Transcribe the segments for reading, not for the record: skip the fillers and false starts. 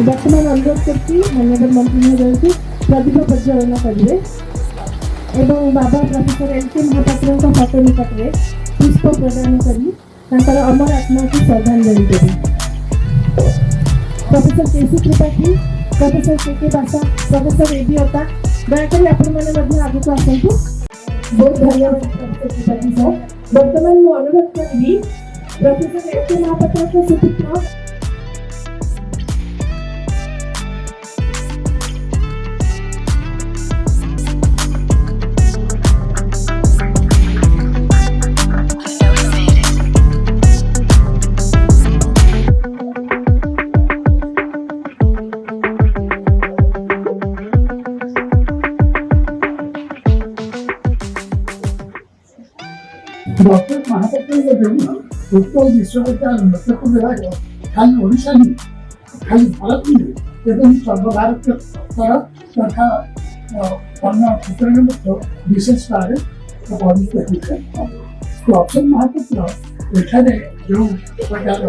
वर्तमान अनुरोध करती माननीय मंत्री महोदय को प्रदीप प्रज्वलन करेंगे एवं बाबा professor L K Mahapatra photo निकट में पुष्प प्रदान करी अमर आत्मा को श्रद्धांजलि देवी। प्रोफेसर के सी त्रिपाठी, प्रोफेसर के बासा, प्रोफेसर ए बी ओता दयाकोरी आपण माने मध्य आगु को आसंतु। बहुत धन्यवाद प्रोफेसर त्रिपाठी सर। वर्तमान मु अनुरोध करी प्रोफेसर एल के महापात्र को सुपुत्र डॉक्टर महापात्र उत्तर विश्वविद्यालय नेतृत्व विभाग खाली ओडिशा नहीं खाली भारत नहीं एवं सर्वभारत तथा अन्य क्षेत्र में विशेष कार्य प्रोफेसर महापात्र एठारे जो प्रकार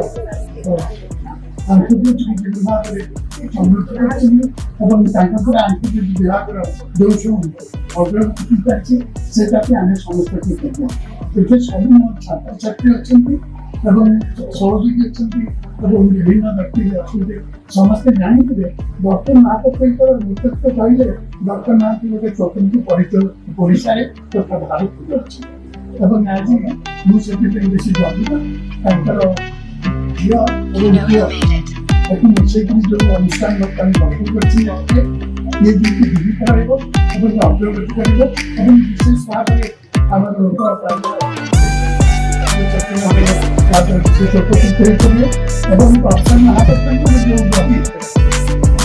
आंतर्जातिक विभाग आंतर्जातिक विभाग जो सब अग्रगति करছে সেটাকে আমি সমস্ত ঠিক করব। এতে সব ছাত্রছাত্রী অଛନ୍ତି এবং সহযোগী অଛନ୍ତି এবং বিভিন্ন ব্যক্তি অଛନ୍ତି ସମସ୍ତେ ଜାଣିଥିବେ ଡକ୍ଟର ମହାପାତ୍ରଙ୍କର ନେତୃତ୍ୱ କହିଲେ ଡକ୍ଟର ମହାପାତ୍ର ଗୋଟେ ସ୍ୱତନ୍ତ୍ର ପରିଚୟ ଓଡ଼ିଶାରେ ତଥା ଭାରତରେ ଅଛି ଏବଂ ଆଜି ମୁଁ ସେଥିପାଇଁ ବେଶୀ ଗର୍ବିତ ତାଙ୍କର ଝିଅ ଏବଂ ପୁଅ ତାକୁ ମିଶେଇକି ଯେଉଁ ଅନୁଷ୍ଠାନ ବର୍ତ୍ତମାନ ଗଠନ କରିଛି ये दुईटी जीवित रहिब एवं अग्रगति करिब एवं विशेष भाବରେ ଆମର ଲୋକ ଏବଂ ପ୍ରଫେସର ମହାପାତ୍ରଙ୍କର ଯେଉଁ ବହି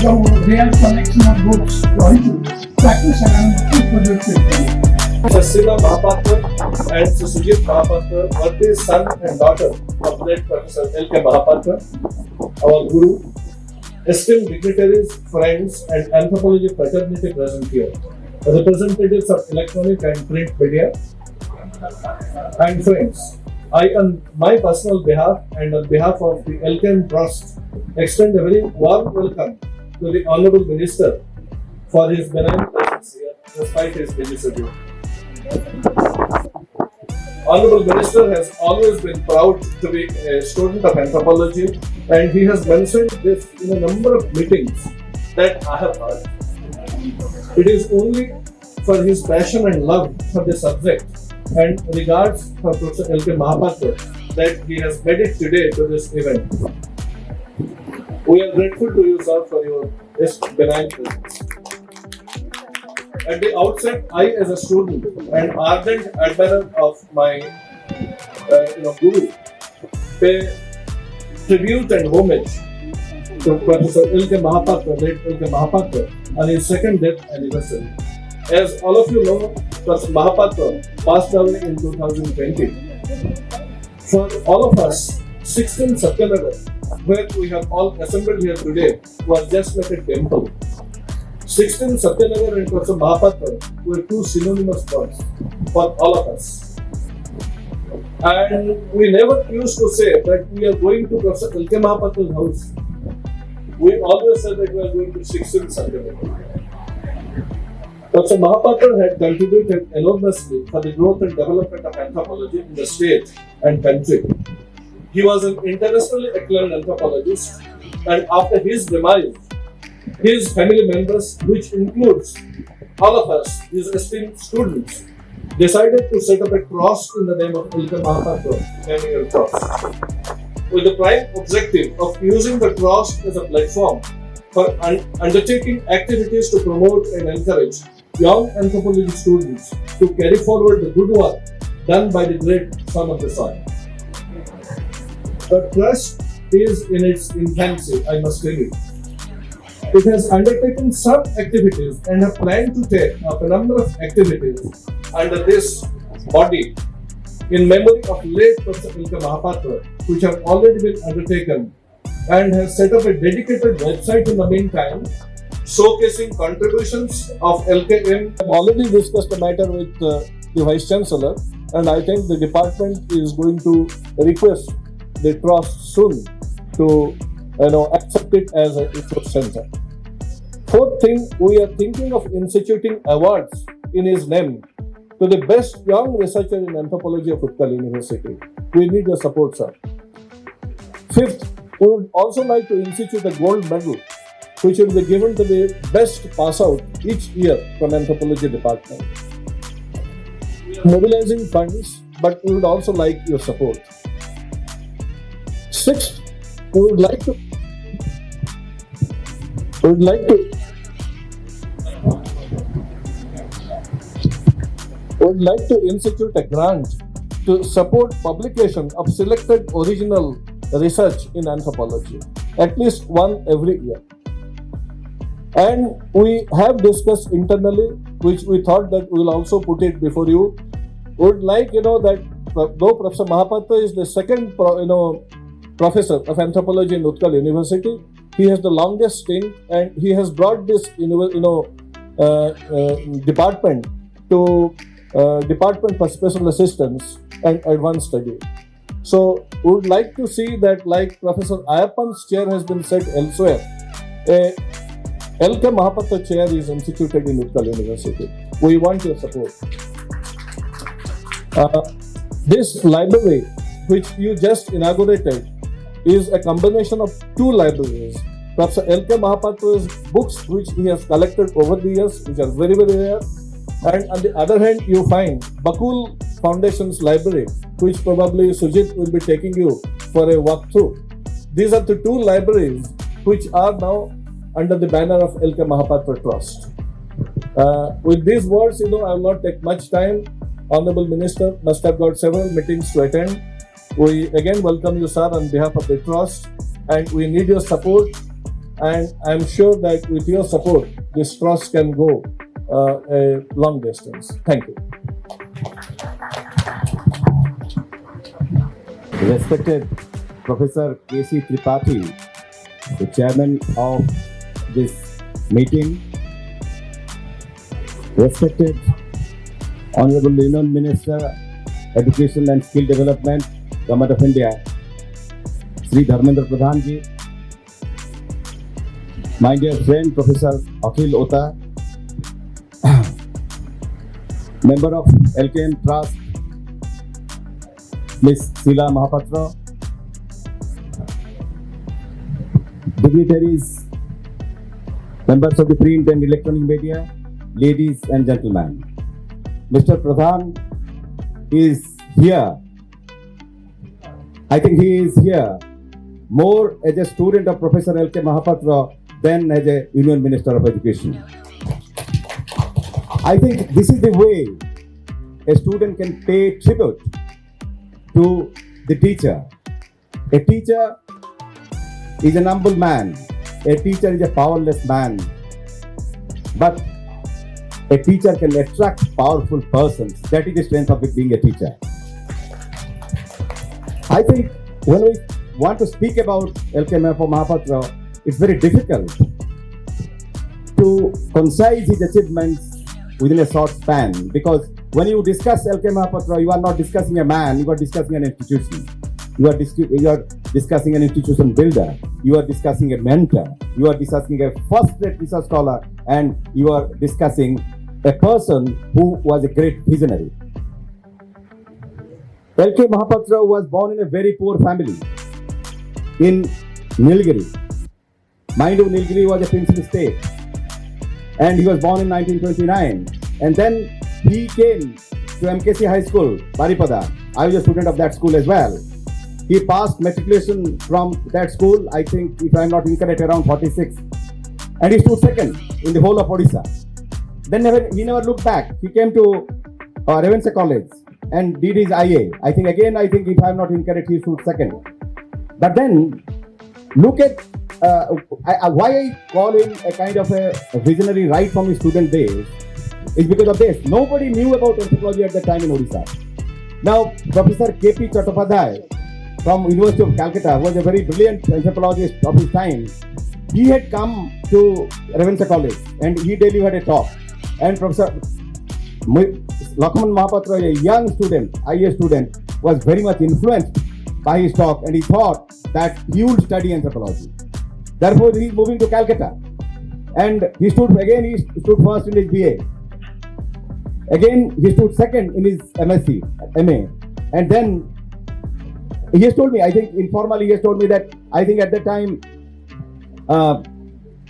ଯେଉଁ ରିଅଲ କନେକ୍ସନ ଅଫ ବୁକ୍ସ ରହିଛି ତାକୁ ସେମାନେ ଉପଯୋଗ କରିପାରିବେ। Chancellor Mahapatra and Sujit Mahapatra were the son and daughter of late Professor L K Mahapatra, our Guru. Esteemed dignitaries, friends, and anthropology fraternity present here, representatives of electronic and print media, and friends, I, on my personal behalf and on behalf of the LKM Trust, extend a very warm welcome to the Honorable Minister for his benign presence here, despite his busy schedule. Honorable Minister has always been proud to be a student of anthropology, and he has mentioned this in a number of meetings that I have heard. It is only for his passion and love for the subject and regards for Professor L K Mahapatra that he has made it today to this event. We are grateful to you, sir, for your benign presence. At the outset, I, as a student and ardent admirer of my Guru, pay tribute and homage to Professor L K Mahapatra, late L K Mahapatra, on his second death anniversary. As all of you know, Professor Mahapatra passed away in 2020. For all of us, 16 Satyanagar, where we have all assembled here today, was just like a temple. 16 Satyanagar and Professor Mahapatra were two synonymous words for all of us. And we never used to say that we are going to Professor L K Mahapatra's house. We always said that we are going to 16 Satyanagar. Professor Mahapatra had contributed enormously for the growth and development of anthropology in the state and country. He was an internationally acclaimed anthropologist, and after his demise, his family members, which includes all of us, his esteemed students, decided to set up a trust in the name of L K Mahapatra Memorial Trust, with the prime objective of using the trust as a platform for undertaking activities to promote and encourage young anthropology students to carry forward the good work done by the great son of the soil. The trust is in its infancy, I must tell you. It has undertaken some activities and have planned to take up a number of activities under this body in memory of late Professor L K Mahapatra, which have already been undertaken, and has set up a dedicated website in the meantime, showcasing contributions of LKM. I've already discussed the matter with the Vice Chancellor, and I think the department is going to request the trust soon to accept it as a research center. Fourth thing, we are thinking of instituting awards in his name to the best young researcher in anthropology of Utkal University. We need your support, sir. Fifth, we would also like to institute a gold medal which will be given to the best pass out each year from anthropology department. Mobilizing funds, but we would also like your support. Sixth, we would like to institute a grant to support publication of selected original research in anthropology, at least one every year. And we have discussed internally, which we thought that we will also put it before you. We would like, that though Professor Mahapatra is the second, professor of anthropology in Utkal University, he has the longest stint and he has brought this, department to Department for Special Assistance and Advanced Study. So we would like to see that, like Professor Ayappan's chair has been set elsewhere, a L K Mahapatra chair is instituted in Utkal University. We want your support. This library, which you just inaugurated, is a combination of two libraries. Professor L K Mahapatra's books, which he has collected over the years, which are very, very rare. And on the other hand, you find Bakul Foundation's library, which probably Sujit will be taking you for a walk through. These are the two libraries which are now under the banner of L K Mahapatra Trust. With these words, I will not take much time. Honorable Minister must have got several meetings to attend. We again welcome you, sir, on behalf of the Trust, and we need your support. And I'm sure that with your support, this Trust can go a long distance. Thank you. Respected Professor K C Tripathy, the chairman of this meeting, respected Honorable Union Minister, Education and Skill Development, Government of India, Sri Dharmendra Pradhan ji, my dear friend Professor F L Ota, member of LKM Trust, Ms. Sheila Mahapatra, dignitaries, members of the print and electronic media, ladies and gentlemen. Mr. Pradhan is here. I think he is here more as a student of Professor L K Mahapatra than as a Union Minister of Education. I think this is the way a student can pay tribute to the teacher. A teacher is an humble man. A teacher is a powerless man. But a teacher can attract powerful persons. That is the strength of being a teacher. I think when we want to speak about L K Mahapatra, it's very difficult to concise his achievements within a short span, because when you discuss L K Mahapatra, you are not discussing a man, you are discussing an institution. You are discussing an institution builder. You are discussing a mentor. You are discussing a first-rate research scholar, and you are discussing a person who was a great visionary. L K Mahapatra was born in a very poor family in Nilgiri. Mind you, Nilgiri was a pencil state, and he was born in 1929. And then he came to MKC High School, Baripada. I was a student of that school as well. He passed matriculation from that school, I think, if I am not incorrect, around 46. And he stood second in the whole of Odisha. Then he never looked back. He came to Ravenshaw College and did his IA. I think if I am not incorrect, he stood second. But then, look at why I call him a kind of a visionary right from his student days is because of this. Nobody knew about anthropology at that time in Odisha. Now, Professor K C Tripathy from University of Calcutta was a very brilliant anthropologist of his time. He had come to Ravenshaw College and he delivered a talk. And Professor Lakshman Mahapatra, a young student, IA student, was very much influenced by his talk, and he thought that he would study anthropology. Therefore, he is moving to Calcutta. And he stood first in his BA. Again, he stood second in his MSc, MA. And then he has told me, I think informally, he has told me that I think at that time,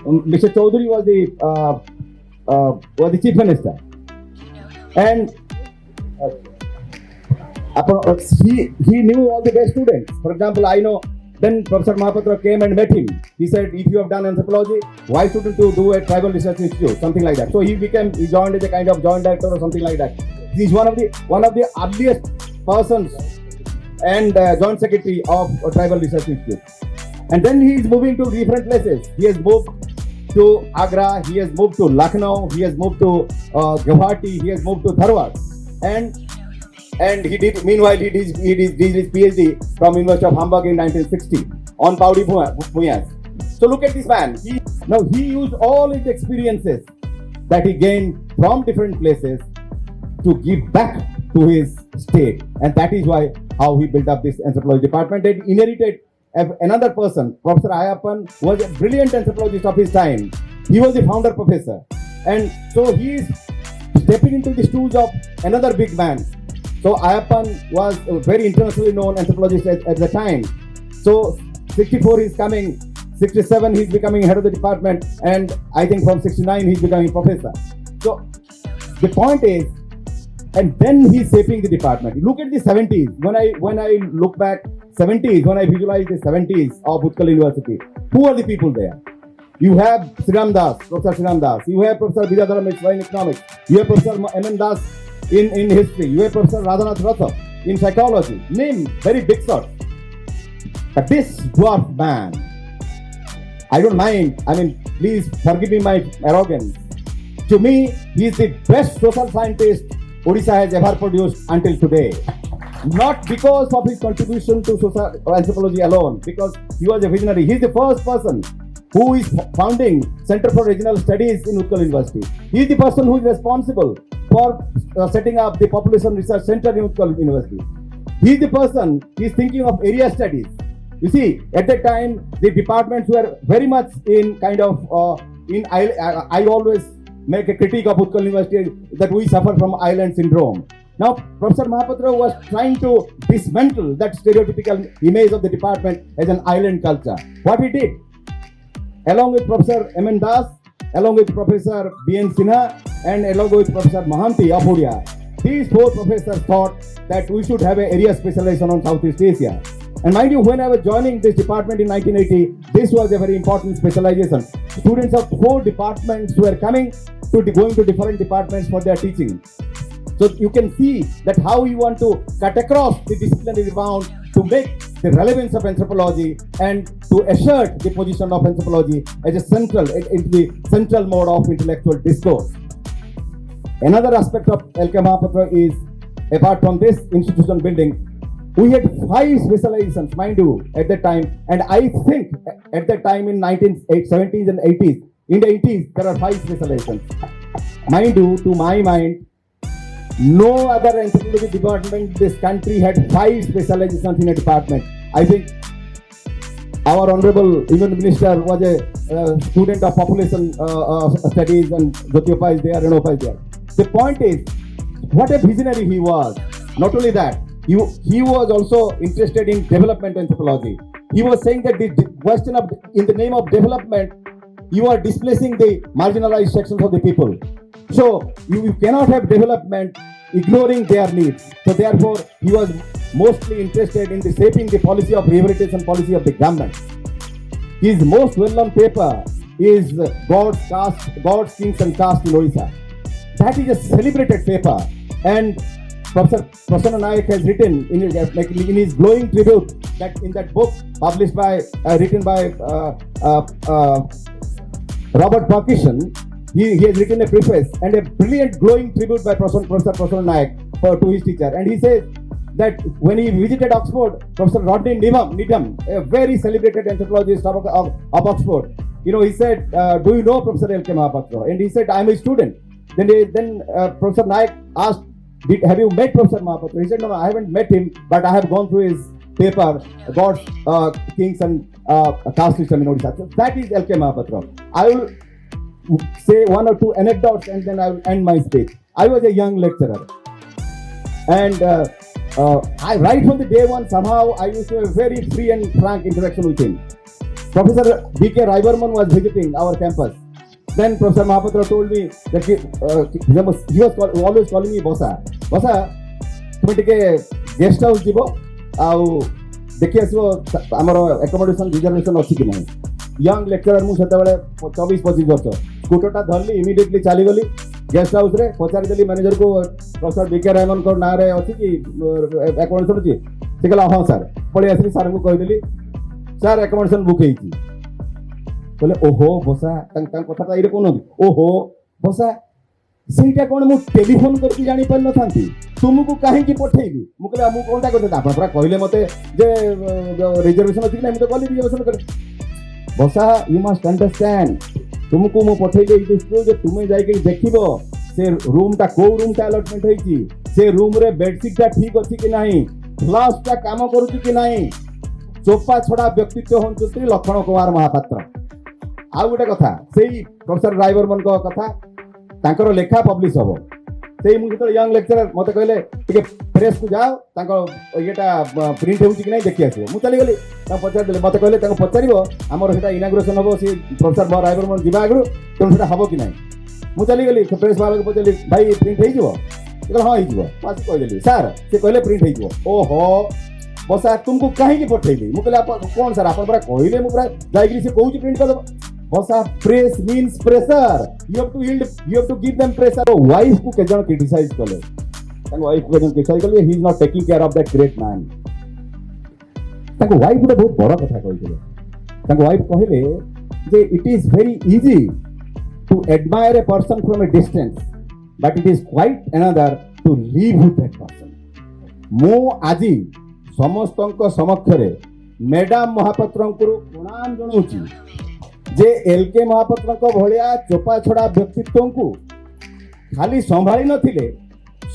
Mr. Chaudhary was the chief minister. And he knew all the best students. For example, I know then Professor Mahapatra came and met him. He said, if you have done anthropology, why shouldn't you do a tribal research institute? Something like that. So he joined as a kind of joint director or something like that. He's one of the earliest persons and joint secretary of a tribal research institute. And then he is moving to different places. He has moved to Agra, he has moved to Lucknow, he has moved to Guwahati, he has moved to Dharwad. And he did his PhD from University of Hamburg in 1960 on Paudi Puyas. So look at this man. He used all his experiences that he gained from different places to give back to his state. And that is how he built up this anthropology department. It inherited another person, Professor Ayappan, was a brilliant anthropologist of his time. He was the founder professor. And so he is stepping into the shoes of another big man. So Ayappan was a very internationally known anthropologist at the time. So 64 he's coming, 67 he's becoming head of the department, and I think from 69 he's becoming professor. So the point is, and then he's shaping the department. Look at the 70s. When I look back 70s, when I visualize the 70s of Utkal University, who are the people there? You have Professor Sriram Das. You have Professor Vidadhara Mishra in economics. You have Professor M.N. Das in history. You have Professor Radhanath Ratha in psychology. Name very big shots. But this dwarf man, I don't mind. I mean, please forgive me my arrogance. To me, he is the best social scientist Odisha has ever produced until today. Not because of his contribution to social anthropology alone, because he was a visionary. He is the first person who is founding Center for Regional Studies in Utkal University. He is the person who is responsible for setting up the Population Research Center in Utkal University. He is the person who is thinking of area studies. You see, at that time, the departments were very much in kind of, I always make a critique of Utkal University that we suffer from island syndrome. Now, Professor Mahapatra was trying to dismantle that stereotypical image of the department as an island culture. What he did, along with Professor M.N. Das, along with Professor B.N. Sinha, and along with Professor Mahanti of Odia, these four professors thought that we should have an area specialization on Southeast Asia. And mind you, when I was joining this department in 1980, this was a very important specialization. Students of four departments were going to different departments for their teaching. So you can see that how you want to cut across the disciplinary bound to make the relevance of anthropology and to assert the position of anthropology as a central mode of intellectual discourse. Another aspect of L K Mahapatra is, apart from this institution building, we had 5 specializations, mind you, at that time. And I think at that time in 1970s and 80s, in the 80s, there are 5 specializations. Mind you, to my mind, no other anthropology department in this country had 5 specializations in a department. I think our Honorable Union Minister was a student of population studies, and Jyotipa is there, Renopa is there. The point is, what a visionary he was. Not only that, he was also interested in development anthropology. He was saying that the question of, in the name of development, you are displacing the marginalized sections of the people. So you cannot have development ignoring their needs. So therefore, he was mostly interested in shaping the policy of rehabilitation policy of the government. His most well-known paper is Gods, Kings and Caste in Odisha. That is a celebrated paper, and Professor Prasanna Nayak has written in his glowing tribute that in that book published by written by Robert Parkinson. He has written a preface and a brilliant glowing tribute by Professor Prasanna Nayak to his teacher. And he says that when he visited Oxford, Professor Rodney Needham, a very celebrated anthropologist of Oxford, he said, do you know Professor L K Mahapatra? And he said, I am a student. Then Professor Nayak asked, have you met Professor Mahapatra? He said, no, I haven't met him, but I have gone through his paper, God's Kings and Caste System in Odisha. So that is L K Mahapatra. I will say one or two anecdotes and then I will end my speech. I was a young lecturer, and I right from the day one somehow I used to have a very free and frank interaction with him. Professor B K Raivarman was visiting our campus. Then Professor Mahapatra told me that he was always calling me Basa. Basa, तुम टिके guest house जीव आउ देखि आसो आमर accommodation reservation अच्छी कि नहीं. यंग लेक्चरर मुझे 24-25 वर्ष स्कूटरटा धरली इमिडिएटली चली गली गेस्ट हाउस रे पचारि देली मैनेजर को प्रोफेसर बी के रायमन को ना रे अछि कि एकोमोडेशन अछि से कहला हां सर पळी आसी सर को कहि देली सर एकोमोडेशन बुक हेछि कहले ओहो बसा तंग कथा इरे कोन ओहो बसा ସେଇଟା କ'ଣ ମୁଁ ଟେଲିଫୋନ କରିକି ଜାଣିପାରିନଥାନ୍ତି ତୁମକୁ କାହିଁକି ପଠେଇବି ମୁଁ କହିଲି ମୁଁ କ'ଣଟା କରିଥାନ୍ତି ଆପଣ ପୁରା କହିଲେ ମୋତେ ଯେ ରିଜର୍ଭେସନ୍ ଅଛି କି ନାହିଁ ମୁଁ ତ ଗଲି ରିଜର୍ଭେସନ୍ କରି ବସା ୟୁ ମଷ୍ଟ ଅଣ୍ଡରଷ୍ଟାଣ୍ଡ ତୁମକୁ ମୁଁ ପଠେଇଲି ଏଇ ଦୃଷ୍ଟିରୁ ଯେ ତୁମେ ଯାଇକି ଦେଖିବ ସେ ରୁମ୍ଟା କୋଉ ରୁମ୍ଟା ଆଲଟମେଣ୍ଟ ହେଇଛି ସେ ରୁମ୍ରେ ବେଡସିଟ୍ଟା ଠିକ୍ ଅଛି କି ନାହିଁ ଫ୍ଲସ୍ଟା କାମ କରୁଛି କି ନାହିଁ ଚୋପା ଛଡ଼ା ବ୍ୟକ୍ତିତ୍ୱ ହେଉଛନ୍ତି ଲକ୍ଷ୍ମଣ କୁମାର ମହାପାତ୍ର ଆଉ ଗୋଟେ କଥା ସେଇ ପ୍ରଫେସର ରାଇବର୍ମନଙ୍କ କଥା ତାଙ୍କର ଲେଖା ପବ୍ଲିଶ ହବ ସେଇ ମୁଁ ଯେତେବେଳେ ୟଙ୍ଗ ଲେକ୍ଚରର ମୋତେ କହିଲେ ଟିକେ ପ୍ରେସକୁ ଯାଅ ତାଙ୍କ ଇଏଟା ପ୍ରିଣ୍ଟ ହେଉଛି କି ନାହିଁ ଦେଖି ଆସିବ ମୁଁ ଚାଲିଗଲି ତାଙ୍କୁ ପଚାରିଦେଲି ମୋତେ କହିଲେ ତାଙ୍କୁ ପଚାରିବ ଆମର ସେଇଟା ଇନାଗୁରେସନ୍ ହବ ସେ ପ୍ରଫେସର ରାଇବର୍ମନ ଯିବା ଆଗରୁ ତେଣୁ ସେଇଟା ହବ କି ନାହିଁ ମୁଁ ଚାଲିଗଲି ପ୍ରେସ୍ ବାଲାକୁ ପଚାରିଲି ଭାଇ ପ୍ରିଣ୍ଟ ହେଇଯିବ ସେ କହିଲେ ହଁ ହେଇଯିବ ମୁଁ ଆସି କହିଦେଲି ସାର୍ ସେ କହିଲେ ପ୍ରିଣ୍ଟ ହେଇଯିବ ଓହୋ ବସା ତୁମକୁ କାହିଁକି ପଠେଇଲି ମୁଁ କହିଲି ଆପଣ କ'ଣ ସାର୍ ଆପଣ ପୁରା କହିଲେ ମୁଁ ପୁରା ଯାଇକିରି ସେ କହୁଛି ପ୍ରିଣ୍ଟ କରିଦେବ Basa, praise means pressure. You have to give them pressure. So wife को केजन criticize कले. तंग wife को केजन criticize कले. He is not taking care of that great man. तंग wife को बहुत बड़ा कथा कही कले. तंग wife कहले जे it is very easy to admire a person from a distance, but it is quite another to live with that person. मो आजी समस्तंक समक्षरे मैडम महापात्रंकु प्रणाम जणाउची जे एल के महापात्र भाया चोपा छड़ा व्यक्तित्व को खाली संभाली नथिले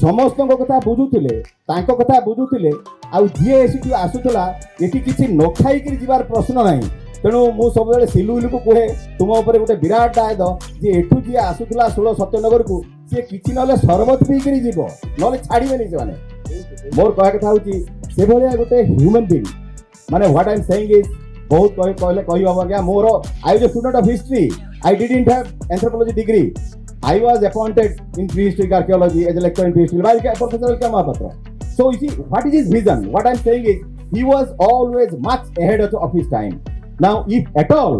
समस्त कथा बुझुले कथा बुझुले आउ जी एसी आसुला ये किसी न खाई जीवार प्रश्न ना तेणु मु सब सिलु को कहे तुम उपर गोटे विराट दायद जे एठू जी आसुला 16 सत्यनगर को सी किसी ना सरबत पीकरी जीव ना छाड़े से मोर कह कथा से भाया गोटे ह्यूमन बीइंग माने what I am saying is बहुत कहले कही हम क्या मोर I was a student of history I didn't have anthropology degree I was appointed in prehistoric archaeology as a lecturer in prehistory by professor L K Mahapatra so you see what is his vision what I am saying is he was always much ahead of his time. Now if at all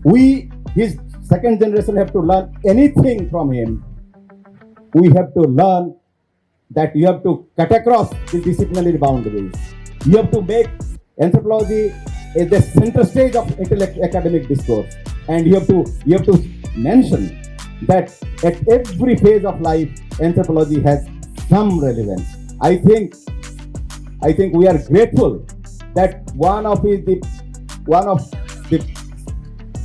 we his second generation have to learn anything from him, we have to learn that you have to cut across the disciplinary boundaries. You have to make anthropology is the center stage of academic discourse, and you have to mention that at every phase of life anthropology has some relevance. I think we are grateful that one of the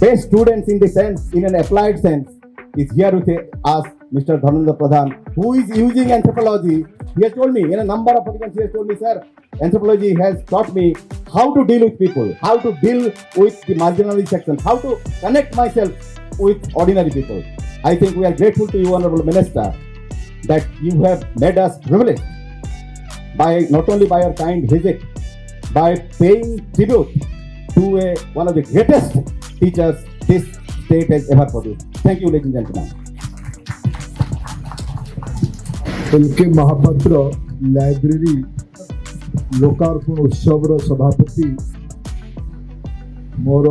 best students in the sense, in an applied sense, is here with us, Mr. Dharmendra Pradhan, who is using anthropology. He has told me in a number of occasions, he has told me, sir, anthropology has taught me how to deal with people, how to deal with the marginalized section, how to connect myself with ordinary people. I think we are grateful to you, Honorable Minister, that you have made us privileged by not only by your kind visit, by paying tribute to one of the greatest teachers this state has ever produced. Thank you, ladies and gentlemen. L K Mahapatra library लोकार्पण उत्सव सभापति मोर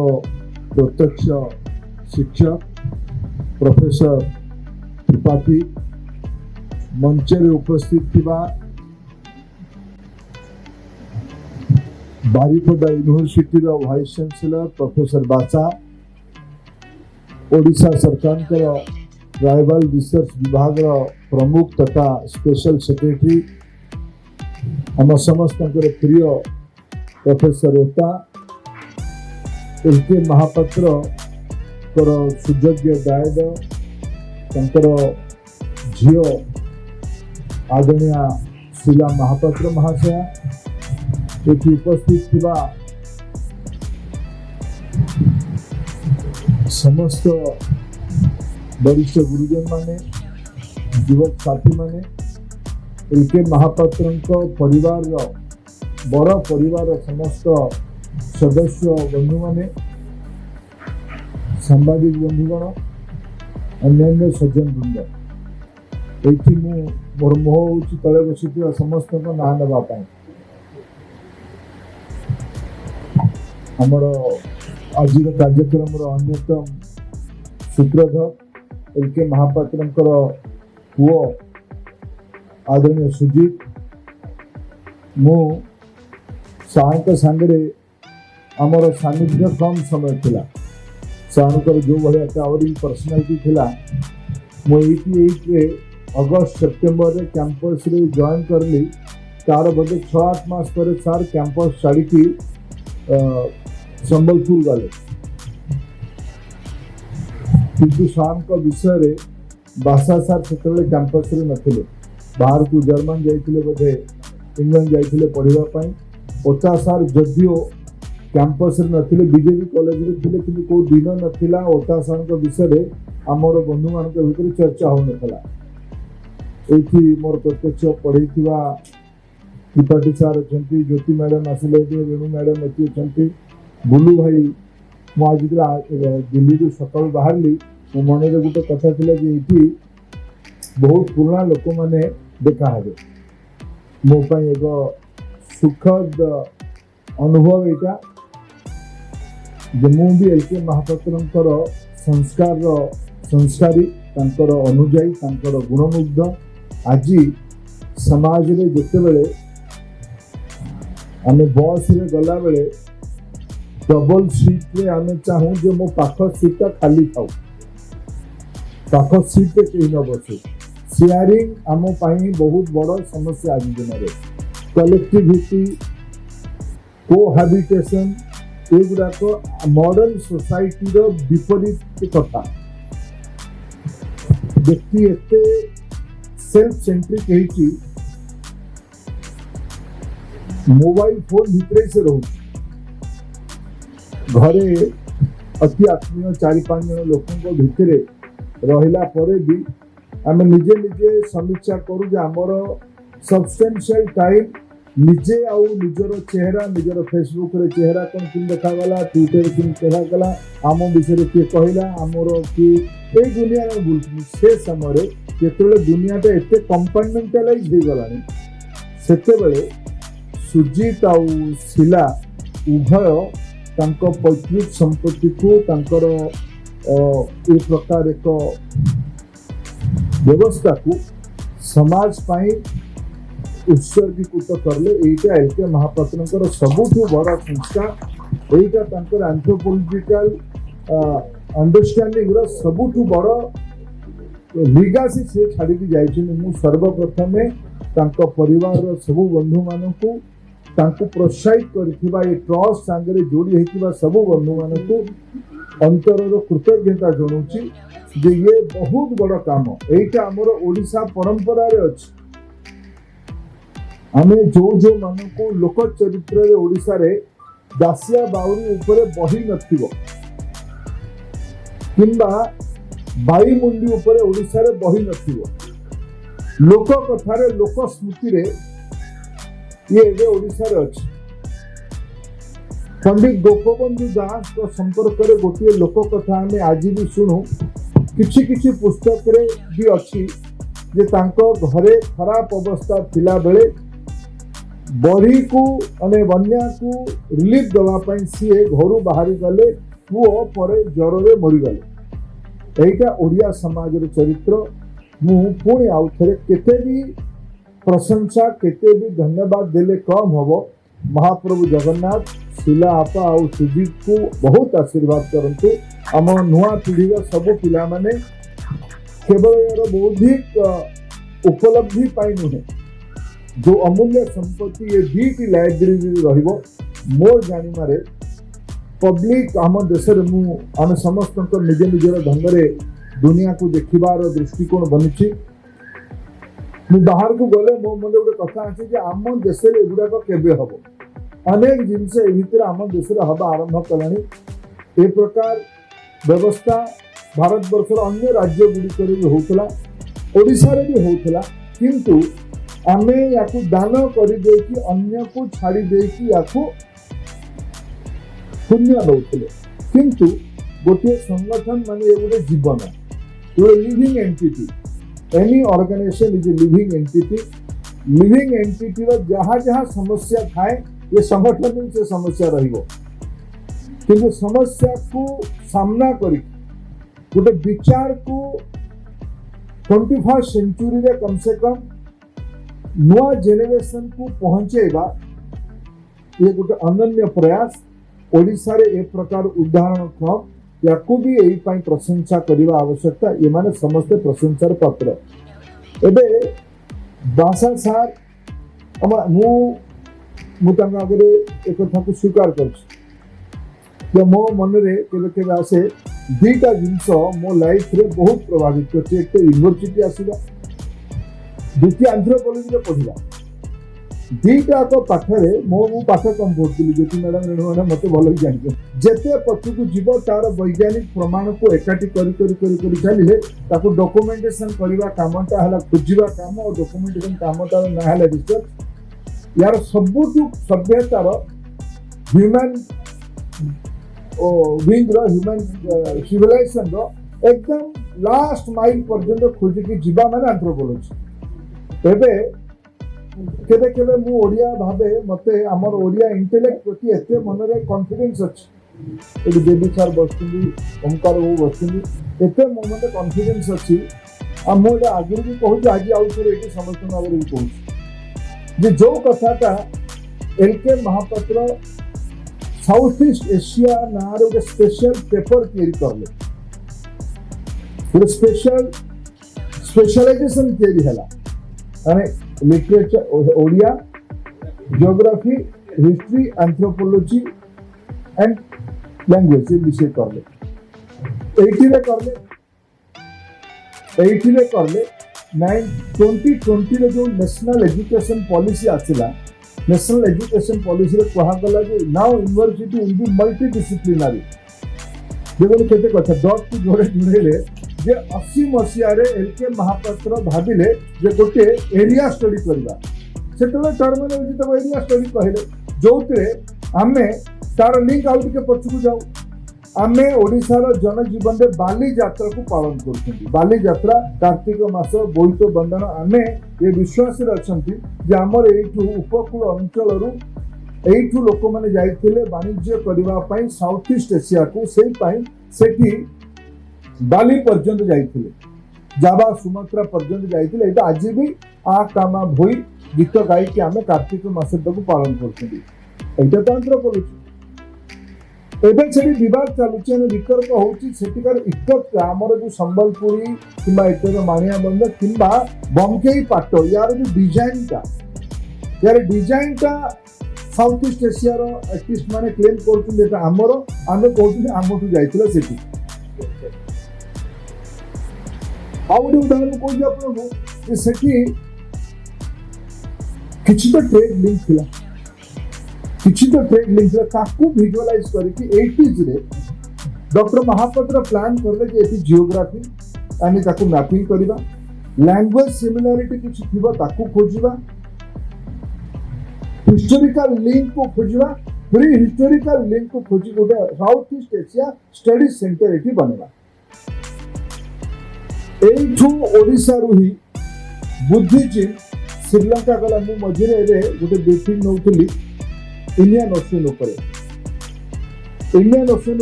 प्रत्यक्ष शिक्षक professor Tripathi मंचरे उपस्थित थिबा Baripada university vice chancellor professor बासा ओडिशा सरकार tribal research विभाग प्रमुख तथा स्पेशल सेक्रेटरी आम समस्त प्रिय प्रोफेसर ओता एल के महापात्र सुयोग्य गाइड झील आदरणीय शीला महापात्र महाशया एठी उपस्थित थिबा समस्त वरिष्ठ गुरुजन माने युवक साथी माने एल के महापात्रଙ୍କ परिवार बड़ परिवार समस्त सदस्य बंधु माने सांबादिक बंधुगण अन्य सज्जन वृंद एठी मोर मोह होची तले बसी समस्त ना नवा आमर आज कार्यक्रम अन्यतम सूत्रधर एल के महापात्र पुओ आदरणीय सुजीत मु सांगे आमर सानिध्य कम समय थिला सानकर जो भाया आउरी पर्सनालिटी थिला मु 88 अगस्त सेप्टेम्बर रे कैंपस रे जॉइन करली तार बदे 6-8 मास पर सार कैंपस छाड़ी संबलपुर गले किंतु शाम का विषय रे बासा सार से कैंपस रे नथिले बाहर को जर्मन जाइथिले बोधे इंग्लैंड जाइथिले पढ़िबा पई ओता सार जदियो कैंपस रे नथिले बीजेपी कॉलेज रे थिले किंतु को दिन नथिला ओता सार का विषय रे हमर बंधु मान के भीतर चर्चा हो नथला एथि मोर प्रत्यक्ष पढ़िथिबा त्रिपाठी सार अछंती ज्योति मैडम आसिले रेणु मैडम अति अछंती बुलू भाई मु आज दिल्ली रू सकाल बाहरली मो मन में गोटे कथा थिला जे एठी बहुत पुराना लोक माने देखा हेबे मो पई एगो सुखद अनुभव एटा जे मु भी एल के महापात्रंकर संस्कारी तांकर अनुजाई तांकर गुणमुग्ध आज समाज रे जते बेले आमे बस रे गला बेले डबल सीट रे आमे चाहूँ जे मो पाख सीट खाली थाउ पाख सीट रे कहीं न बसे शेयरिंग आम पाई बहुत बड़ समस्या आज दिन में कलेक्टिविटी कोहाबिटेशन एगुड़ाक मॉडर्न सोसाइटी रो विपरीत कथा व्यक्ति एते सेल्फ सेंट्रिक होती मोबाइल फोन भितर से रोच घरे अति आत्मीय 4-5 जन लोकों भितर रहिला परे भी आम निजे निजे समीक्षा करूँ जे आमर सब्सटेंशियल टाइम निजे आउ निजर चेहरा निजर फेसबुक रे चेहरा कौन किन देखागला ट्विटर किन देखागला आम विषय किए कहला आमर किए दुनिया में बुलूँ से समय जिते दुनियाटा एत कंपार्टमेंटालाइज हो गलानी सेते सुजीत आउ शिला उभय तांको पैतृक संपत्ति को तांकर ए प्रकार एक व्यवस्था को समाज पाई उत्सर्गीकृत करले एटा एल के महापात्रंकर सबुठु बड़ संस्था एटा तांकर एंथ्रोपोलॉजिकल अंडरस्टैंडिंग रो सबुठु बड़ लिगासी से छाड़ी जाइछन मु सर्वप्रथम तांको परिवार रो सबु बंधु मानकु तांको प्रोत्साहित करथिबा ए ट्रस्ट संगे जोड़ी हेतिबा सबु बंधु मानकु अंतर रो कृतज्ञता जणुची जे ये बहुत बड़ काम एटा हमर ओडिसा परंपरा रे अछि आमे जो मानकु लोक चरित्र रे ओडिसा रे दासिया बाउरी ऊपर बही नथिबो किंबा बाई मुंडी ऊपर ओडिसा रे बही नथिबो लोक कथारे लोक स्मृति रे ये एबे ओडिसा रे अछि पंडित गोपबंधु दास को संपर्क रे गोटे लोक कथा हमें आज भी शुणु किछि किछि पुस्तक रे भी अछि जे तांको घरे खराब अवस्था थिला बेले बड़ी को अने बन्या को रिलीफ दवा पई सीए घरु बाहरी गले पुओ परे ज्वर रे मरि गले एटा ओडिया समाज रे चरित्र मु पुणी आउ थरे केते भी प्रशंसा केते भी धन्यवाद देले कम हबो महाप्रभु जगन्नाथ शिला आपा आउ सुजीत को बहुत आशीर्वाद करंतु आम नुआ पीढ़ी सब पिला माने केवल यार बौद्धिक उपलब्धि पाई नुहे जो अमूल्य संपत्ति ये दीटी लाइब्रेरी रहिबो मोर जानिमारे पब्लिक आम देश आम समस्त निज निजर ढंग से दुनिया को देखिबार दृष्टिकोण बनी बाहर को गले मो मन गोटे कथा अच्छे आम देश एगुड़ाक केबे हम अनेक जिनस ए आम देश हवा आरंभ कलानी ए प्रकार व्यवस्था भारत वर्षर अन्य राज्य गुड़िक भी होता ओडिशा रे भी होता किंतु आमे याकू दान कर देकी अन्य को छाड़ी देकी याकू पुण्य दौले किंतु गोटे संगठन माने गोटे जीवन living entity any organization is a living entity जहाँ जहाँ समस्या थाए ये संगठन में से समस्या रहिबो किंतु समस्या को सामना करी गोटे विचार को 21st सेंचुरी रे कम से कम नुआ जेनेरेशन को पहुंचेगा ये गोटे अनन्य प्रयास ओडिशा रे ए प्रकार उदाहरण क्रम याकू भी यही पाई प्रशंसा करने आवश्यकता ये माने समस्त प्रशंसार पात्र एबे बासा सार आगे एक कथा को स्वीकार कर मो मन के आसे दुईटा जिनस मो लाइफ रे बहुत प्रभावित कर एक यूनिवर्सिटी आसवा द्वितीय एंथ्रोपोलॉजी पढ़ा दुईटा पाठरे मो पाठ कम पढ़ी ज्योति मैडम रेणु मैडम मत भल जान जेते पछकू जीव तार वैज्ञानिक प्रमाण को एकाठी करी चलिए डॉक्यूमेंटेशन करवा कामटा है खोजा काम और डॉक्यूमेंटेशन कामटा ना है रिसर्च यार सबुठू सभ्यतार ह्यूमन विंग ह्यूमन सिविलाइजेशन एकदम लास्ट माइल पर्यंत खोजिकी जीवा माने एंथ्रोपोलॉजी एबे केबे केबे मु ओडिया भाबे मते हमर ओडिया इंटेलेक्ट प्रति एते मनरे कॉन्फिडेंस अछि एबे देवी सर बसुंदी ओमकार वो बसुंदी एते मो मते कॉन्फिडेंस अछि आ मो आगे भी कहू आज आउ थोड़े एटी समस्त भाबे भी कहू जे जो कथाटा L K Mahapatra south east Asia नार गोटे स्पेशल पेपर तैयारी करले गोटे स्पेशलाइजेशन तैयारी हला माने literature Odia geography history anthropology and language ये विषय करले 80 रे करले 2020 रे जो नेशनल एजुकेशन पॉलिसी आसिला नेशनल एजुकेशन पॉलिसी रे कहा गला जे now university will be multidisciplinary जेबो केते कथा डॉट टू जोड़े जे 80 मसीहा रे एल के महापात्र भाविले जे गोटे एरिया स्टडी करबा सेतले टर्मिनोलॉजी तो एरिया स्टडी कहले जोतरे आमे तार लिंक आउट के पछकु जाऊ आमे ओडिशार जनजीवन रे बाली यात्रा को पालन करछंती बाली यात्रा कार्तिक मास बोईत बंधन आमे ये विश्वास रे अछंती जे हमर एठू उपकूल अंचल रु एठू लोक माने जाइथिले वाणिज्य करबा पई साउथ ईस्ट एशिया को सेई पई सेठी बाली पर्यंत जाइथिले जावा सुमात्रा पर्यंत जाइथिले एटा आज भी आ कामा भोई गीत गाई कि आमे कार्तिक मास को पालन करछंती एटा तो एंथ्रोपोलॉजी एबे सेठी विवाद चालुची आणि वितर्क होउची सेठिकार इकत हमर जो संबलपुरी किंबा एटर मानिया बंद किंबा बमकेई पाटो यार जो डिजाइन ता साउथ ईस्ट एशिया रो आर्टिस्ट माने क्लेम करछन एटा हमर आमे कहउची हमठु जाइथिला सेठी आउडी उदाहरण कोइ आपन जे सेठी किछि तो ट्रेड लिंक थिला ताकू विजुअलाइज करके 80s रे डॉक्टर महापात्र प्लान करले कि एटी जियोग्राफी आनी ताकू मैपिंग करबा लैंग्वेज सिमिलरिटी किछि थिबा ताकू खोजिबा हिस्टोरिकल लिंक को खोजिबा प्री हिस्टोरिकल लिंक को खोजी गोटे south east Asia study centre eighty बनेबा एठू ओडिसा रु ही बुद्धिजीवी श्रीलंका गला मु मझिरे रे गोटे ब्रीफिंग नउतली इंडियन ओशन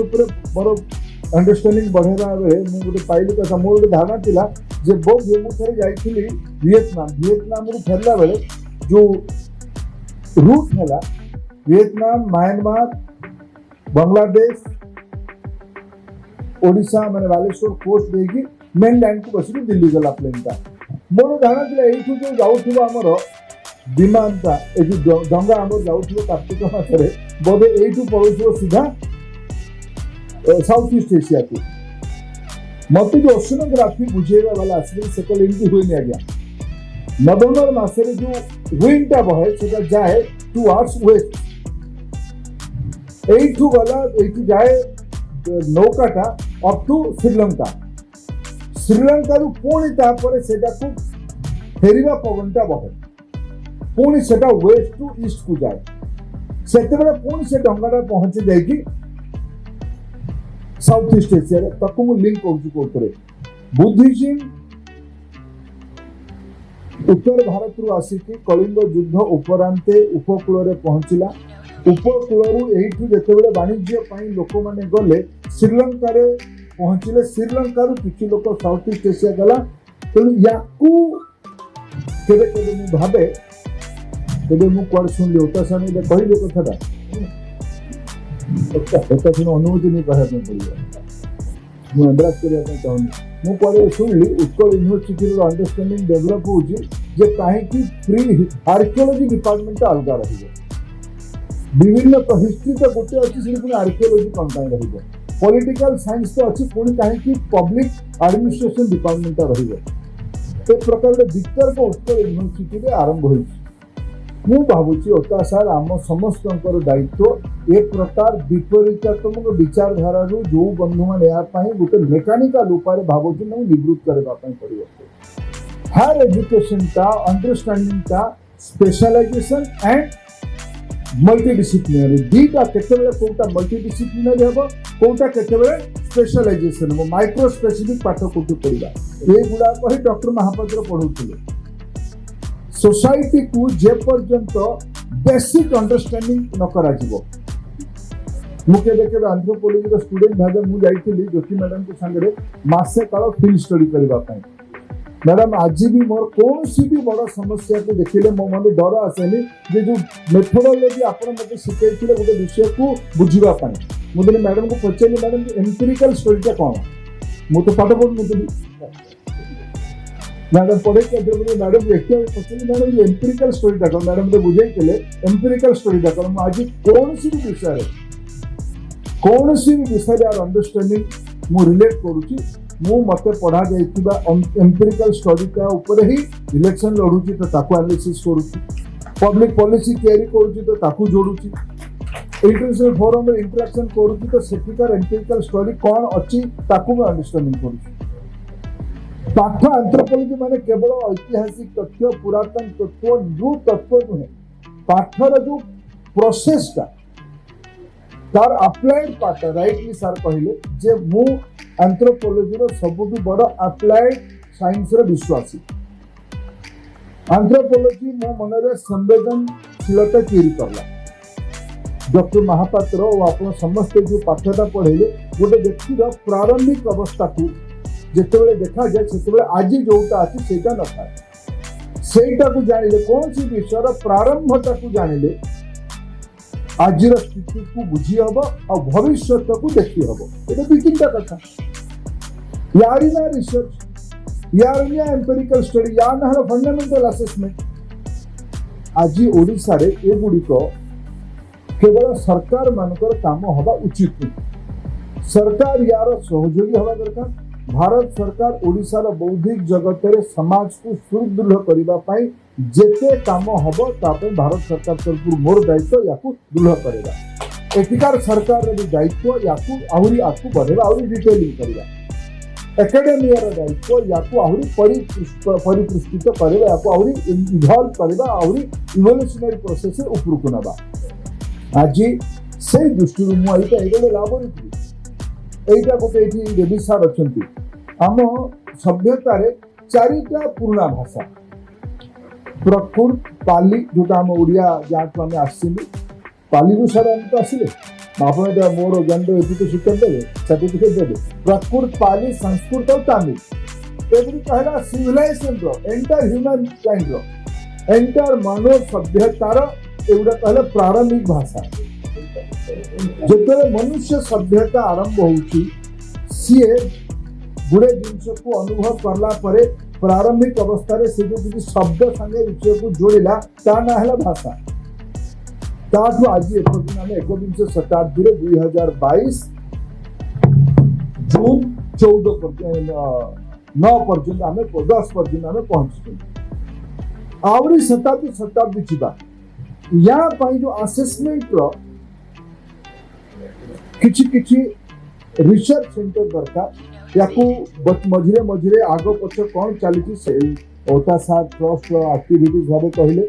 ऊपर मोर अंडरस्टैंडिंग बढ़ेगा बेले मुझे गोटे पाइली कथा मोर गोटे धारणा थिला जे बहुत मुझे जाइली वियतनाम रु फेरला बेले जो रूट है वियतनाम म्यांमार बांग्लादेश ओडिशा माने बालेश्वर कोस्ट देकी मेन लैंड को बस दिल्ली गला प्लेनटा मोर धारणा थिला एठू जो जाउथबो हमर विमानता ए जो डंगा आमर जाउथबो कार्तिक मासरे बोधे एठू पळुथबो सीधा साउथ ईस्ट एशिया को मत जो ओशनोग्राफी बुझेगा वाला असली सकल इनकी हुई नहीं गया नवंबर मासरे जो विंडटा बहे सेटा जाए टुवर्ड्स वेस्ट एठू गला एठू जाए नौकाटा अप टू श्रीलंका रु पुणी तापर सेटा को फेरिबा पवनटा बहे पुणी सेटा वेस्ट टू ईस्ट को जाए सेतेबेले पुणी से डंगाटा पहुंची जाइकी साउथ ईस्ट एशिया ताकू मु लिंक करूछु कोतरे बुद्धिज्म उत्तर भारत रु आसिकी कलिंग युद्ध उपरांते उपकूल रे पहुंचला उपकूल रु एठू जेतेबेले वाणिज्य पई लोक माने गले श्रीलंका रे पहुंचले श्रीलंका रु किछि लोक साउथ ईस्ट एशिया गला तेणु याकू केबे केबे मु भाबे तेबे मु कोड सुनली ओता सानी दे कहिले कथाटा ओता सुन अनुमति नहीं कहया पे पड़ियो मु एंड्रास करिया पे चाहूनी मु कोड सुनली उत्कल यूनिवर्सिटी रो अंडरस्टैंडिंग डेवलप होजी जे काहे की फ्री आर्कियोलॉजी डिपार्टमेंट अलगा रहिबो विभिन्न तो हिस्ट्री तो गोटे अच्छी से आर्कियोलॉजी कौन रही पॉलिटिकल साइंस तो अच्छी पुणी कहीं पब्लिक एडमिनिस्ट्रेशन डिपार्टमेंट रही प्रकार वितर्क उत्तर यूनिवर्सिटी आरंभ हो भावुची ओता सार आम समस्त दायित्व एक प्रकार विपरीतात्मक विचारधारा जो बंधु मैंने गोटे मेकानिकाल उपाय भावुची निवृत्त करने पड़ो हायर एजुकेशन का अंडरस्टैंडिंग का स्पेशलाइजेशन एंड मल्टीडिसिप्लिनरी दीटा केतेबेले कोटा मल्टीडिसिप्लिनरी हेबो कोटा केतेबेले स्पेशलाइजेशन हेबो माइक्रो स्पेसिफिक पाठ कोटि पढिबा ए गुडा कहि डॉक्टर महापात्र पढौथिले सोसाइटी को जे पर्यंत बेसिक अंडरस्टैंडिंग न करा जिवो मुके देखे एंथ्रोपोलॉजी रो स्टूडेंट भाबे मु जाईथिली ज्योति मैडम को संगे मासे काल फील्ड स्टडी करबा पई मैडम आज भी मोर कौन सी भी बड़ समस्या को देखिले मो मन डर आसेनी जे जो मेथोडोलॉजी आपण मते शिखैथिले गोटे विषय को बुझिबा पई मु दिने मैडम को पछेली मैडम एम्पिरिकल स्टडीटा कोन मु तो पाठ पढ नथि मैडम पढ़े के देबे मैडम एकटा पछेली मैडम एम्पिरिकल स्टडीटा कोन मैडम तो बुझैथिले एम्पिरिकल स्टडीटा कोन आज कौन सी भी विषय यार अंडरस्टैंडिंग मु रिलेट करूची मु मते पढ़ा जाइतिबा एम्पिरिकल स्टडी का ऊपर ही इलेक्शन लड़ुची तो ताकू एनालिसिस करूची पब्लिक पॉलिसी तैयारी करूची तो ताकू जोड़ुची इंटरनेशनल फोरम में इंटरेक्शन करूची तो सेटिकार एम्पिरिकल स्टडी कौन अच्छी ताकू में अंडरस्टैंडिंग करूची पाठ एंथ्रोपोलॉजी माने केवल ऐतिहासिक तथ्य पुरातन तत्व न्यू तत्व नुहे पाठर जो प्रोसेस का तार अप्लाइड पार्ट राइटली सर कहले जे मु एंथ्रोपोलॉजी रो सबुठु बड़ अप्लाइड साइंस रो विश्वासी एंथ्रोपोलॉजी मो मनरे संवेदनशीलता क्रिएट करला डॉक्टर महापात्र और आपण समस्त जो पाठटा पढ़ेले गोटे व्यक्ति रो प्रारंभिक अवस्था को जेतेबेले देखा जाए सेतेबेले आज जोटा अछि सेटा न थाए सेटा को जानिले कौन सी विषय रो प्रारंभटा को जानिले आज स्थिति को बुझी हम और भविष्य को देखी हम ये दुई तीन कथा यार ना रिसर्च यार ना एम्पिरिकल स्टडी यार ना फंडामेंटल असेसमेंट आज ओडिशा रे ए गुडिक केवल सरकार मानकर काम हवा उचित नहीं सरकार यार सहयोगी हवा दरकार भारत सरकार ओडिशा रो बौद्धिक जगत रे समाज को सुदृढ़ करबा पई जेते काम हबो तापे भारत सरकार तरफ मोर दायित्व याकू दृढ़ करेगा एथिकार सरकार रे दायित्व याकू आहुरी आकू बढ़ेगा आहुरी डिटेलिंग करेगा एकेडमिया रो दायित्व याकू आहुरी परिपुष्टित करेगा याकू आहुरी इवॉल्व करेगा आहुरी इवोल्यूशनरी प्रोसेस रे ऊपर को नबा आज से दृष्टि रु मु आइता एगले लाबोरेटरी एइटा गोटे एठी रेबिसार अछंती आम सभ्यता रे चारिटा पुराना भाषा प्रकृत पाली जोटा आम ओडिया जहाँ आम आसली पाली रु सारा आम तो आसिले आप मोर ज्ञान एति तो शिक्षा देवे सर्टिफिकेट देवे प्रकृत पाली संस्कृत और तमिल एगुड़ी कहला सिविलाइजेशन रो एंटायर ह्यूमन काइंड रो एंटायर मानव सभ्यतार एगुड़ा कहला प्रारंभिक भाषा जेतरे मनुष्य सभ्यता आरंभ होउची सीए गुड़े जिनस को अनुभव करला परे प्रारंभिक अवस्था रे से जो शब्द संगे विषय को जोड़िला ता ना हला भाषा ताठु आज एपर्यंत आम 21 शताब्दी रे 2022 जून 14 9 पर्यंत आम 10 पर्यंत आम पहुंचु आवरी शताब्दी छिबा या पाई जो असेसमेंट रो किछि किछि रिसर्च सेंटर दरकार या मझिरे मझिरे आग पछ कौन चली से ओटा सार ट्रस्ट एक्टिविटीज भाव कहले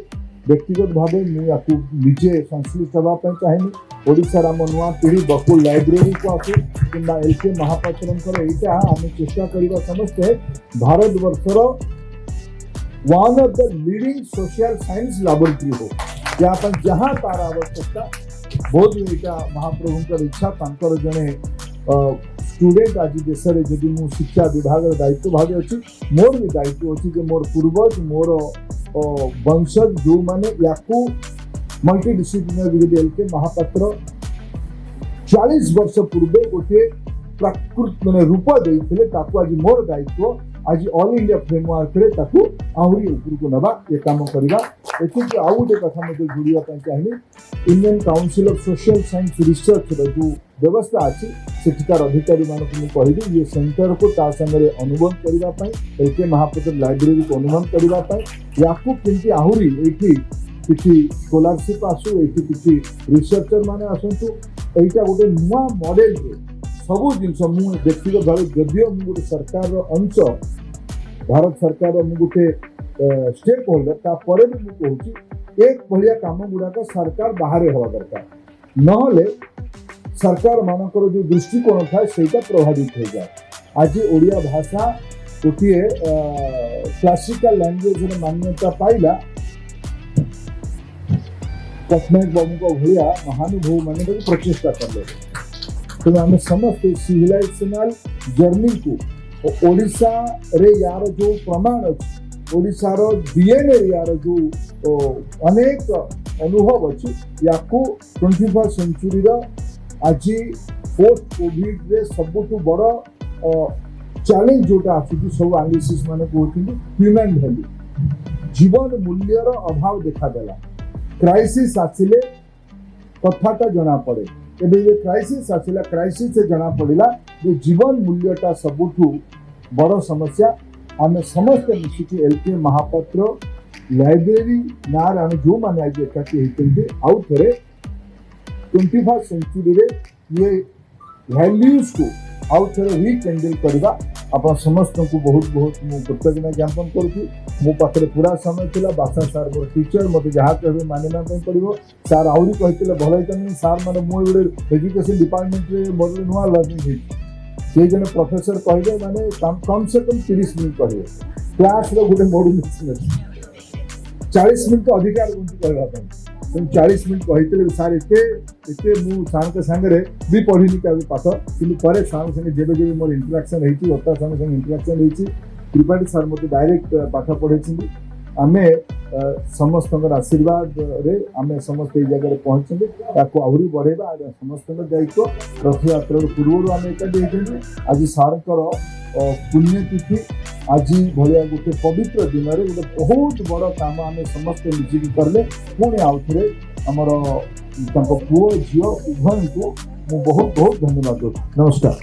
व्यक्तिगत भाव मुझे निजे संश्लिष्ट होगापी चाहिए ओडिशार आम नुआ पीढ़ी बकुल लाइब्रेरी को आसू कि एल के महापात्र यहाँ आम चेष्टा करवा समस्ते भारत वर्षर one of the leading social science laboratory हो जहाँ तार आवश्यकता बहुत यहाँ महाप्रभुंकर इच्छा तांकर जड़े स्टूडेंट आज देश में जदि मु शिक्षा विभाग दायित्व भाग अच्छी मोर भी दायित्व अच्छी जे मोर पूर्वज मोर वंशज जो मैंने या multi disciplinary L K Mahapatra 40 वर्ष पूर्वे गोटे प्रकृत मैंने रूप देते आज मोर दायित्व आज ऑल इंडिया फ्रेमवर्क रे ताकू आहरी ऊपर को नबा ये काम करवा एति आउ गोटे कथा मते जुड़िया चाहिए Indian council of social science research रो जो व्यवस्था अच्छी सेठिकार अधिकारी मानक कहबी ये सेंटर को ता संगे अनुबंध करने एल के महापात्र लाइब्रेरी को अनुबंध करने या केमती आहरी ये किसी स्कॉलरशिप आसू ये किसी रिसर्चर माने आसतु यहाँ गोटे नुआ मॉडल रे सबू जिन मुझे व्यक्तिगत भाव जदिव गोटे सरकार अंश भारत सरकार गोटे स्टेक होल्डर तापर भी मुझे कहूँ एक भाया कम गुड़ाक सरकार बाहर हवा दरकार नहले सरकार मानकर जो दृष्टिकोण था सेटा प्रभावित हो जाए आज ओडिया भाषा गोटे क्लासिकल लैंग्वेज मान्यता पाइला पट्टनायक बाबू भाया महानुभव मैंने प्रचेषा कले तो आम समस्त सिविलाइजेशनल जर्नी को ओडिशा रे यार जो प्रमाण अच्छी ओडिशार डीएनए यार जो अनेक अनुभव अच्छी या 21st सेंचुरी आज पोस्ट कोविड रे सबुठ बड़ चैलेंज जोटा आसुची सब एनालिसिस माने कहते ह्यूमन वैल्यू जीवन मूल्यर अभाव देखादेला क्राइसिस आसिले कथाटा जना पड़े एबे ये क्राइसिस आसिला क्राइसिस से जना पड़िला जे जीवन मूल्यटा सबुठू बड़ समस्या आम समस्त मिशिकी एल के महापात्र लाइब्रेरी नार आम जो मैंने आज एकाठी होते आउ थे 21st सेंचुरी रे ये वैल्यूज को आउ थे रिकेंडल करवा आप समस्त को बहुत बहुत कृतज्ञता ज्ञापन करुँगी मो पाखे पूरा समय थिला बासा सार मोर टीचर मत जहाँ कहे मानना पड़ो सार आहरी कहते भल होता सार मैंने मुझे एजुकेशन डिपार्टमेंट रे मोर नुआ लर्निंग से जन प्रोफेसर कहले माने कम से कम 30 मिनट कहे क्लास रो गोटे मॉड्यूल 40 मिनट तो अधिकार कहवाई 40 मिनट कहते सार एते मु सार के सागर भी पढ़ी क्या पाठ कि सार संगे जेबे जेबे मोर इंटराक्शन होती ओता सार संगे इंटराक्शन होती त्रिपाठी सार मत डायरेक्ट पाठ पढ़े आमे समस्त आशीर्वाद रे आमे समस्त ये जगह पहुँचे आहरी बढ़ेगा समस्त दायित्व रथ यात्रा पूर्व आम एकाठी आज सारकर पुण्यतिथि आज भाया गोटे पवित्र दिन में गोटे बहुत बड़ काम आम समस्त मिसिकी कले पुणी आउ थे आमर पुओ झी उभय को मु बहुत बहुत धन्यवाद दूँ नमस्कार।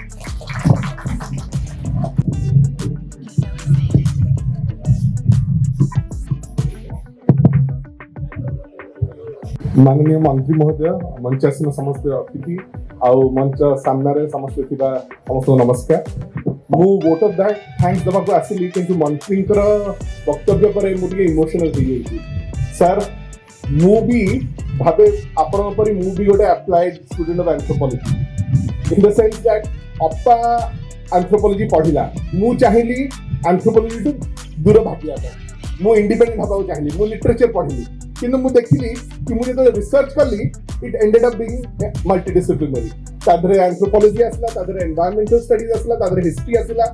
माननीय मंत्री महोदय मंचासन समस्त अतिथि आउ मंच सामने समस्त समस्त नमस्कार मु वोट ऑफ दैट थैंक्स दबा को आसिली किंतु मंत्री वक्तव्य पर मुझे इमोशनल हो गई सर मु भी भावे आपण पर मु भी गोटे applied student of anthropology in the sense that अपा एंथ्रोपोलॉजी पढ़िला मु चाहिली एंथ्रोपोलॉजी टू दूर भागिया मु इंडिपेंडेंट हबा चाहिली मु लिटरेचर पढ़िली किंतु मु देखिली कि मुझे तो रिसर्च कली it ended up being multidisciplinary तादरे एंथ्रोपोलॉजी आसला तादरे एनवायरमेंटल स्टडीज आसला तादरे हिस्ट्री आसला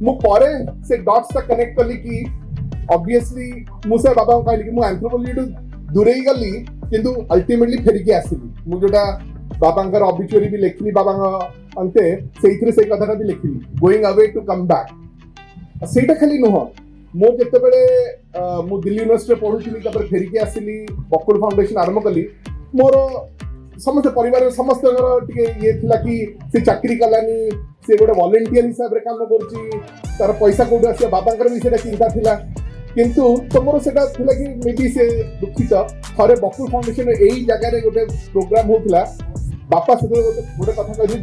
मु परे से डॉट्स तक कनेक्ट कली कि ऑब्वियसली मु से बाबा को कहली कि मु एंथ्रोपोलॉजी टू दूरेई गली किंतु अल्टीमेटली फेरिकी आसिली मु जोटा बाबांकर ऑब्ituary भी लिखली बाबा अंते सेइथरे से कथाटा भी लिखली going away to come back सेटा खाली नुह मो जिते मु दिल्ली यूनिवर्सिटी पढ़ुली फेरिकी आसिली बकुल फाउंडेशन आरंभ कली मोर समस्त परिवार समस्त ये थिला कि से चाकरी कलानी से गोटे वॉलंटियर हिसाब रे काम करची तार पैसा कोड आसी बाबांकर भी सेटा चिंता थिला किंतु तो मोर सेटा थिला कि मे बी से दुखित थरे बकुल फाउंडेशन एई जगह रे गोटे प्रोग्राम होतला बापा से गोटे कथा कहि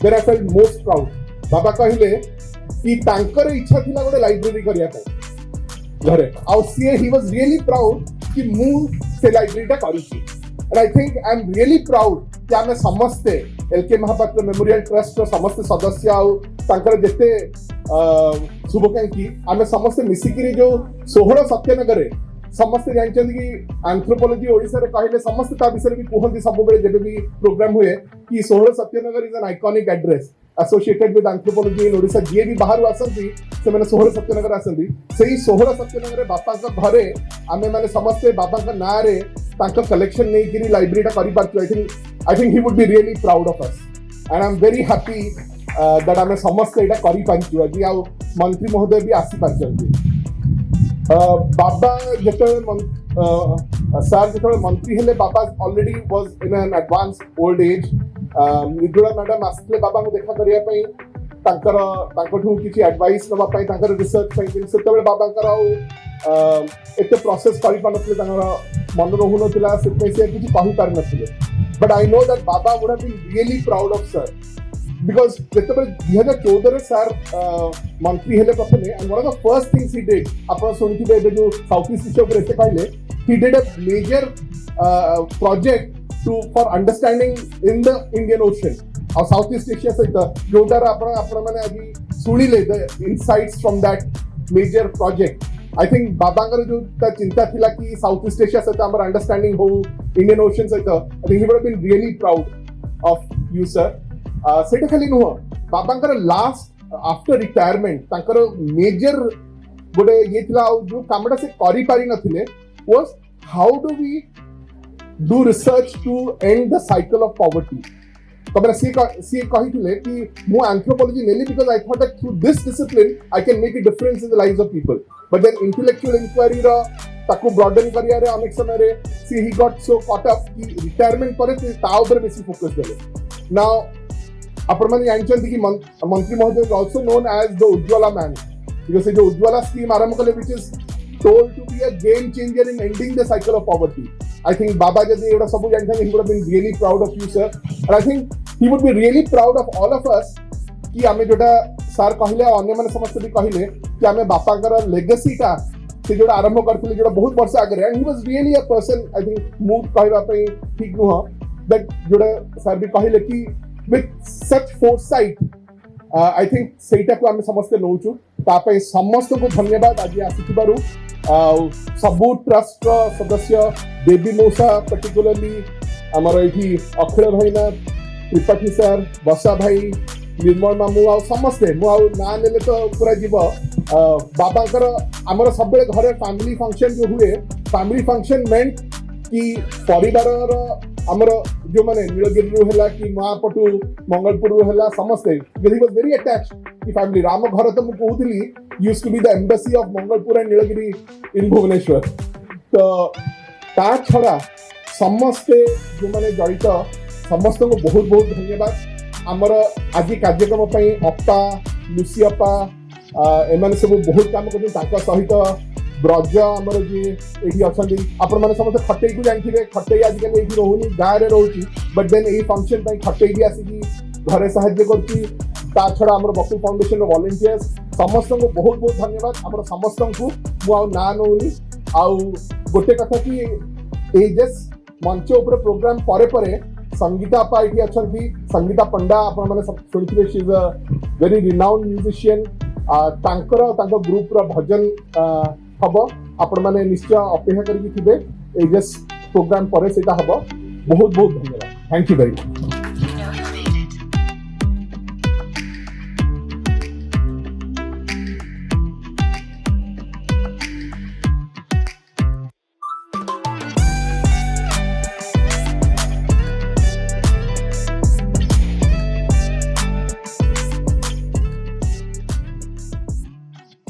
where I felt most proud बाबा कहले कि तांकर इच्छा थिला गोटे लाइब्रेरी करिया पे घरे आ सी ही वाज रियली प्राउड कि मु से लाइब्रेरीटा करिछि and I think I am really proud कि आमे समस्ते L K Mahapatra memorial trust समस्त सदस्य आउ तांकर जेते शुभकांक्षी आमे समस्ते मिसिकिरी जो 16 सत्यनगर समस्ते जानते कि एंथ्रोपोलॉजी ओडिसा रे कहले समस्त ता विषय भी कहंती सब बेले जेबे भी प्रोग्राम हुए कि 16 Satyanagar is an iconic address associated with anthropology in Odisha जे भी बाहर आसंती से माने 16 सत्यनगर आसंती सेही 16 सत्यनगर बापा का घरे आमे माने समस्ते बाबा का ना रे तांका कलेक्शन नै गिरी लाइब्रेरीटा करि पारछु I think he would be really proud of us and I am very happy that आमे समस्ते एटा करि पारछु আজি आ मंत्री महोदय भी आसी पारछंती बाबा सर जो मंत्री हेले बाबा already was in an advance old age निदुला मैडम आसले बाबा को देखा करिया पई तांकठू किछि एडवाइस नबा पई तांकर रिसर्च पई सेतबे बाबांकर एते प्रोसेस करि पानथले तांकर मन रहु नथिला से से किछि कहि पार नथिले बट आई नो दैट बाबा would have been really proud of sir because ଯେତେବେଳେ 2014 ରେ ସାର୍ ମନ୍ତ୍ରୀ ହେଲେ ପ୍ରଥମେ and one of the first things he did ଆପଣ ଶୁଣିଥିବେ ଏବେ ଯୋଉ ସାଉଥ ଇଷ୍ଟ ଏସିଆ ଉପରେ ଏତେ କହିଲେ he did a major project for understanding in the Indian Ocean ଆଉ ସାଉଥ ଇଷ୍ଟ ଏସିଆ ସହିତ ଯୋଉଟାର ଆପଣ ମାନେ ଆଜି ଶୁଣିଲେ the insights from that major project I think ବାବାଙ୍କର ଯୋଉ ତା ଚିନ୍ତା ଥିଲା କି ସାଉଥ ଇଷ୍ଟ ଏସିଆ ସହିତ ଆମର understanding ହଉ Indian Ocean ସହିତ I think he would have been really proud of you sir सेटा खाली नुह बाबांकर लास्ट आफ्टर रिटायरमेंट तांकर मेजर गोटे ये थिला जो कामटा से करि पारि नथिले was how do we do research to end the cycle of poverty तबरा सी कहिथिले कि मु एंथ्रोपोलॉजी नेली because I thought that through this discipline I can make a difference in the lives of people but then intellectual inquiry रो ताकू broaden करिया रे अनेक समय रे सी he got so caught up कि रिटायरमेंट करे ता ऊपर बेसी फोकस देले नाउ आपण माने जानछन कि मंत्री महोदय also known as the Ujjwala man because से जो उज्ज्वला स्कीम आरंभ कले which is told to be a game changer in ending the cycle of poverty I think बाबा जदी एडा सब जानछन he would have been really proud of you sir and I think he would be really proud of all of us कि आमे जोटा sir कहले अन्य माने समस्त भी कहले कि आमे बापाकर लेगेसीटा से जोटा आरंभ करथिले जोटा बहुत वर्ष आगे and he was really a person I think move कहबा पई ठीक नुह दैट जोटा सर भी कहले कि with such foresight I think सेटा को आमे समस्त नौचु तापै समस्त को धन्यवाद आज आसीथिबारु सबु ट्रस्ट रो सदस्य देवी मौसा पर्टिकुलरली हमर एठी अखिल भाईना त्रिपाठी सर बसा भाई निर्मल मामू आ समस्ते मु आ ना नेले तो पूरा जीव बाबांकर हमर सबले घरे फैमिली फंक्शन जो हुए फैमिली फंक्शन मेंट कि परिवार रो हमर जो माने नीलगिरी रो हला कि महापटु मंगलपुर रो हला समस्ते ही वाज वेरी अटैच्ड कि फैमिली राम घर तो मु कहउतली used to be the embassy of Mangalpur and Nilgiri in Bhubaneswar तो ता छड़ा समस्ते जो माने जड़ित समस्त को बहुत बहुत धन्यवाद हमर आज कार्यक्रम पई अपा लुसी अपा एमाने सब बहुत काम करन ताका सहित ब्रज आमर जी एठी अछंदी आपण माने समस्त खटई को जानथिबे खटई आज कल एठी रहउनी गाय रे रहउची बट देन एही फंक्शन पई खटई भी आसी की घरे सहाय्य करची ता छडा हमर बकुल फाउंडेशन रो वॉलंटियर्स समस्त को बहुत बहुत धन्यवाद हमर समस्त को मु आ ना नउनी आ गोटे कथा कि एजेस मंच ऊपर प्रोग्राम परे परे संगीता अपा एठी अछंती संगीता पंडा आपण माने सुनिथिबे she is a very renowned musician तांकर ग्रुप रो भजन हबो आपण माने निश्चय अपेक्षा करिकि थिबे एजेस प्रोग्राम परे सेटा हबो बहुत बहुत धन्यवाद थैंक यू वेरी मच